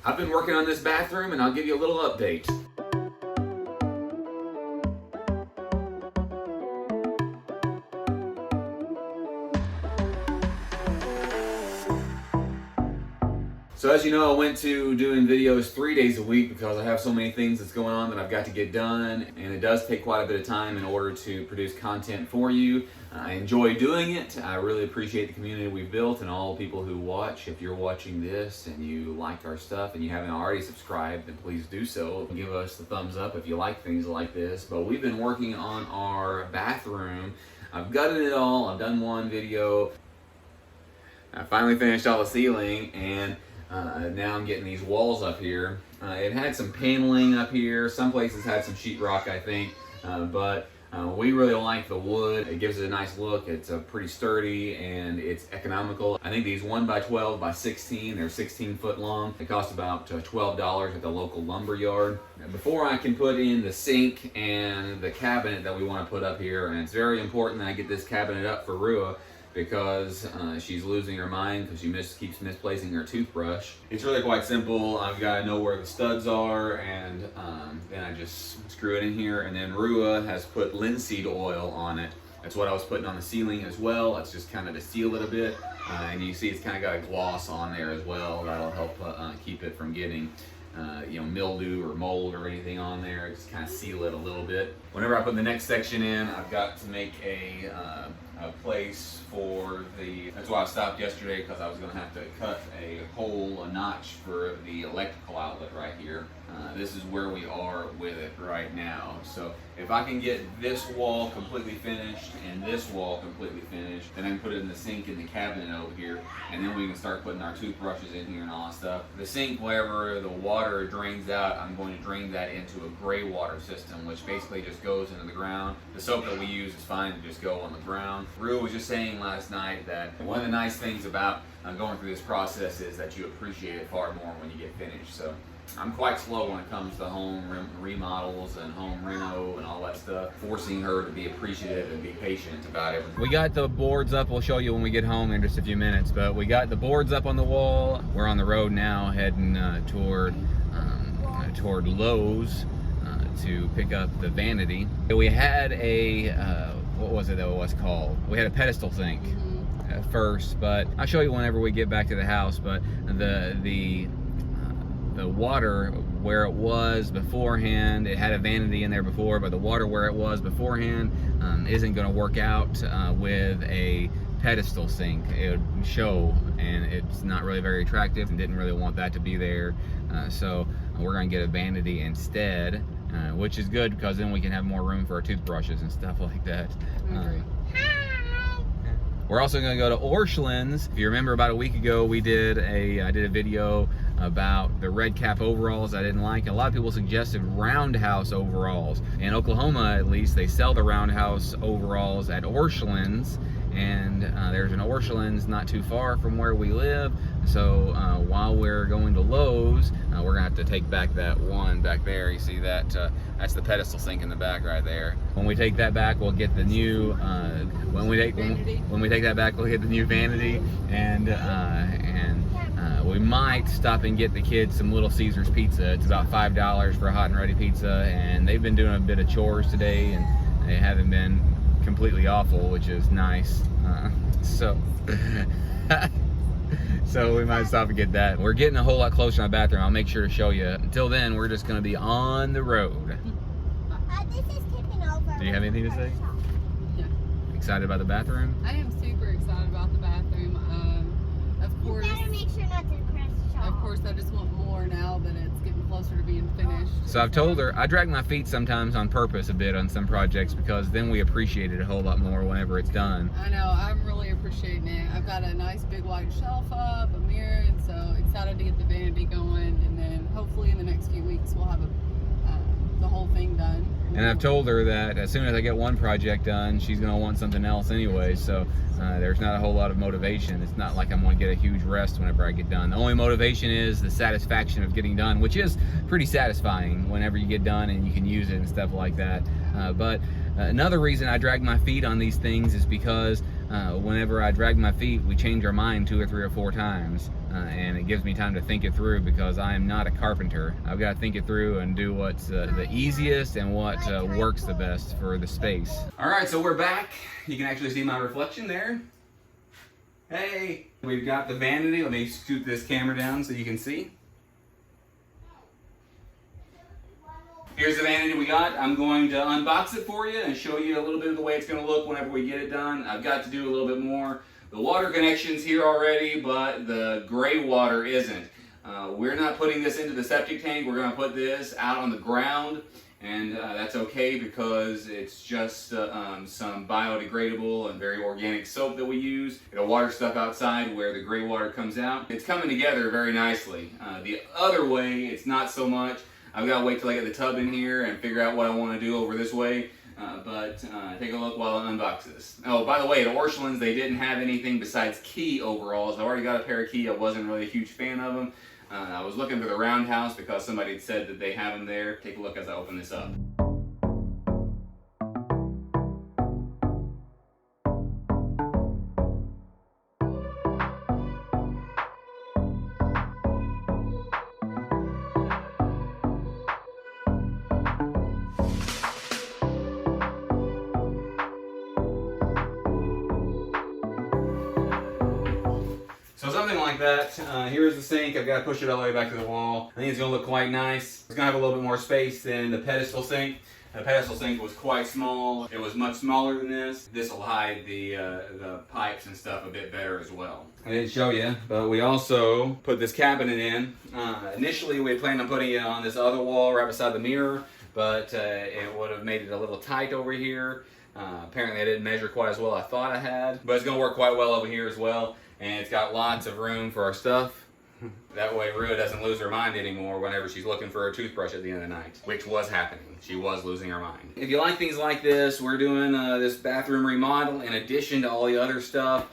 I've been working on this bathroom and I'll give you a little update. So as you know, I went to doing videos 3 days a week because I have so many things that's going on that I've got to get done, and it does take quite a bit of time in order to produce content for you. I enjoy doing it. I really appreciate the community we've built and all the people who watch. If you're watching this and you like our stuff and you haven't already subscribed, then please do so. Give us the thumbs up if you like things like this. But we've been working on our bathroom. I've gutted it all. I've done one video. I finally finished all the ceiling, and now I'm getting these walls up here. It had some paneling up here. Some places had some sheetrock, I think, but we really like the wood. It gives it a nice look. It's pretty sturdy and it's economical. I think these 1x12 by 16, they're 16 foot long. They cost about $12 at the local lumber yard. Before I can put in the sink and the cabinet that we want to put up here, and it's very important that I get this cabinet up for Rua, because she's losing her mind because she keeps misplacing her toothbrush. It's really quite simple. I've got to know where the studs are, and then I just screw it in here. And then Rua has put linseed oil on it. That's what I was putting on the ceiling as well. It's just kind of to seal it a bit. And you see it's kind of got a gloss on there as well. That'll help keep it from getting mildew or mold or anything on there. Just kind of seal it a little bit. Whenever I put the next section in, I've got to make a place for that's why I stopped yesterday, because I was going to have to cut a notch for the electrical outlet right here. This is where we are with it right now. So if I can get this wall completely finished and this wall completely finished, then I can put it in the sink in the cabinet over here, and then we can start putting our toothbrushes in here and all that stuff. The sink, wherever the water drains out, I'm going to drain that into a gray water system, which basically just goes into the ground. The soap that we use is fine to just go on the ground. Rue was just saying last night that one of the nice things about going through this process is that you appreciate it far more when you get finished. So I'm quite slow when it comes to home remodels and home reno and all that stuff, forcing her to be appreciative and be patient about everything. We got the boards up. We'll show you when we get home in just a few minutes, but we got the boards up on the wall. We're on the road now, heading toward Lowe's to pick up the vanity. We had what was it that it was called? We had a pedestal sink at first, but I'll show you whenever we get back to the house. But the water where it was beforehand, it had a vanity in there before, but the water where it was beforehand isn't going to work out with a pedestal sink. It would show, and it's not really very attractive, and didn't really want that to be there. So we're going to get a vanity instead, which is good because then we can have more room for our toothbrushes and stuff like that. We're also going to go to Orscheln's. If you remember, about a week ago, I did a video about the red cap overalls I didn't like. A lot of people suggested roundhouse overalls. In Oklahoma, at least, they sell the roundhouse overalls at Orscheln's, and there's an Orscheln's not too far from where we live. So while we're going to Lowe's, we're gonna have to take back that one back there. You see that? That's the pedestal sink in the back right there. When we take that back, we'll get the new. When we take that back, we'll get the new vanity, and we might stop and get the kids some Little Caesars pizza. It's about $5 for a hot and ready pizza, and they've been doing a bit of chores today, and they haven't been completely awful, which is nice. So we might stop and get that. We're getting a whole lot closer to my bathroom. I'll make sure to show you. Until then, we're just going to be on the road. This is tipping over. Do you have anything to say? Yeah. Excited about the bathroom? I am super excited about the bathroom. Of course, You better make sure not to press stop. of course, I just want more now that it's getting closer to being finished. So I've told her, I drag my feet sometimes on purpose a bit on some projects, because then we appreciate it a whole lot more whenever it's done. I know, I'm really appreciating it. I've got a nice big white shelf up, a mirror, and so excited to get the vanity going, and then hopefully in the next few weeks we'll have the whole thing done. And I've told her that as soon as I get one project done, she's going to want something else anyway. So there's not a whole lot of motivation. It's not like I'm going to get a huge rest whenever I get done. The only motivation is the satisfaction of getting done, which is pretty satisfying whenever you get done and you can use it and stuff like that. But another reason I drag my feet on these things is because whenever I drag my feet, we change our mind 2 or 3 or 4 times. and it gives me time to think it through because I am not a carpenter. I've got to think it through and do what's the easiest and what works the best for the space. All right, so we're back. You can actually see my reflection there. Hey, we've got the vanity. Let me scoot this camera down so you can see. Here's the vanity we got. I'm going to unbox it for you and show you a little bit of the way it's going to look whenever we get it done. I've got to do a little bit more. The water connection's here already, but the gray water isn't. We're not putting this into the septic tank. We're going to put this out on the ground, and that's okay because it's just some biodegradable and very organic soap that we use. It'll water stuff outside where the gray water comes out. It's coming together very nicely. The other way, it's not so much. I've got to wait till I get the tub in here and figure out what I want to do over this way. But take a look while I unbox this. Oh, by the way, at Orscheln's, they didn't have anything besides key overalls. I already got a pair of key. I wasn't really a huge fan of them. I was looking for the roundhouse because somebody had said that they have them there. Take a look as I open this up. So something like that. Here's the sink. I've got to push it all the way back to the wall. I think it's going to look quite nice. It's going to have a little bit more space than the pedestal sink. The pedestal sink was quite small. It was much smaller than this. This will hide the pipes and stuff a bit better as well. I didn't show you, but we also put this cabinet in. Initially, we had planned on putting it on this other wall right beside the mirror, but it would have made it a little tight over here. Apparently, I didn't measure quite as well as I thought I had, but it's going to work quite well over here as well. And it's got lots of room for our stuff. That way Rua doesn't lose her mind anymore whenever she's looking for her toothbrush at the end of the night, which was happening. She was losing her mind. If you like things like this, we're doing this bathroom remodel in addition to all the other stuff.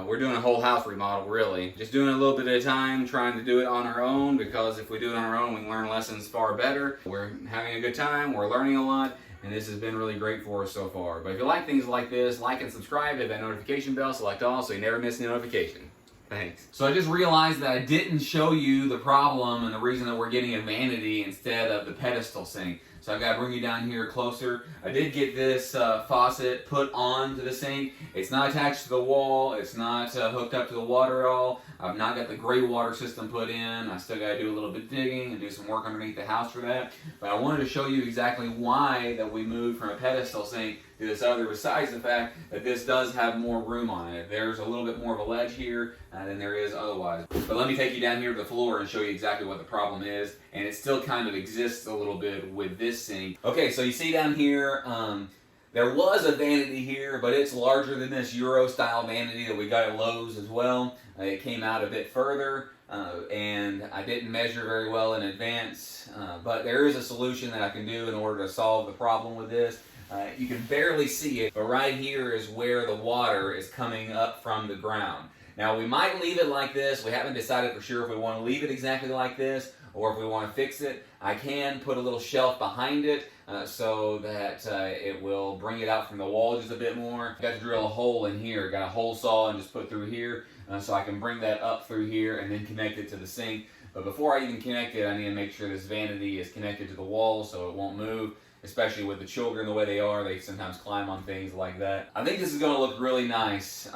We're doing a whole house remodel, really. Just doing it a little bit at a time, trying to do it on our own, because if we do it on our own, we can learn lessons far better. We're having a good time, we're learning a lot, and this has been really great for us so far. But if you like things like this, like and subscribe, hit that notification bell, select all, so you never miss any notification. Thanks. So I just realized that I didn't show you the problem and the reason that we're getting a vanity instead of the pedestal sink. So I've got to bring you down here closer. I did get this faucet put onto the sink. It's not attached to the wall. It's not hooked up to the water at all. I've not got the gray water system put in. I still got to do a little bit of digging and do some work underneath the house for that. But I wanted to show you exactly why that we moved from a pedestal sink to this other, besides the fact that this does have more room on it. There's a little bit more of a ledge here than there is otherwise. But let me take you down here to the floor and show you exactly what the problem is. And it still kind of exists a little bit with this sink. Okay, so you see down here, there was a vanity here, but it's larger than this Euro-style vanity that we got at Lowe's as well. It came out a bit further, and I didn't measure very well in advance, but there is a solution that I can do in order to solve the problem with this. You can barely see it, but right here is where the water is coming up from the ground. Now, we might leave it like this. We haven't decided for sure if we want to leave it exactly like this or if we want to fix it. I can put a little shelf behind it so that it will bring it out from the wall just a bit more. I've got to drill a hole in here. Got a hole saw and just put through here so I can bring that up through here and then connect it to the sink. But before I even connect it, I need to make sure this vanity is connected to the wall so it won't move. Especially with the children the way they are, they sometimes climb on things like that. I think this is going to look really nice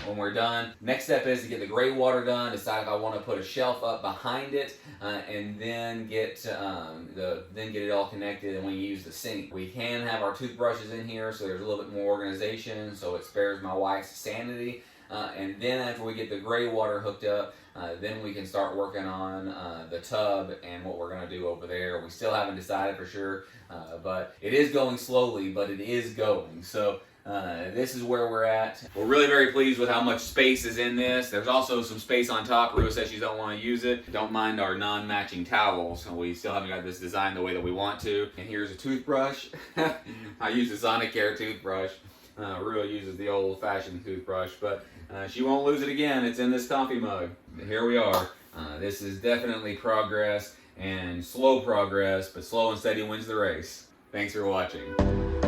when we're done. Next step is to get the gray water done, decide if I want to put a shelf up behind it, and then get it all connected and we use the sink. We can have our toothbrushes in here, so there's a little bit more organization, so it spares my wife's sanity. And then after we get the gray water hooked up, then we can start working on the tub and what we're going to do over there. We still haven't decided for sure, but it is going slowly, but it is going. So this is where we're at. We're really very pleased with how much space is in this. There's also some space on top. Rua says she don't want to use it. Don't mind our non-matching towels. We still haven't got this designed the way that we want to. And here's a toothbrush. I use a Sonicare toothbrush. Rua uses the old-fashioned toothbrush, but she won't lose it again. It's in this coffee mug. Here we are. This is definitely progress, and slow progress, but slow and steady wins the race. Thanks for watching.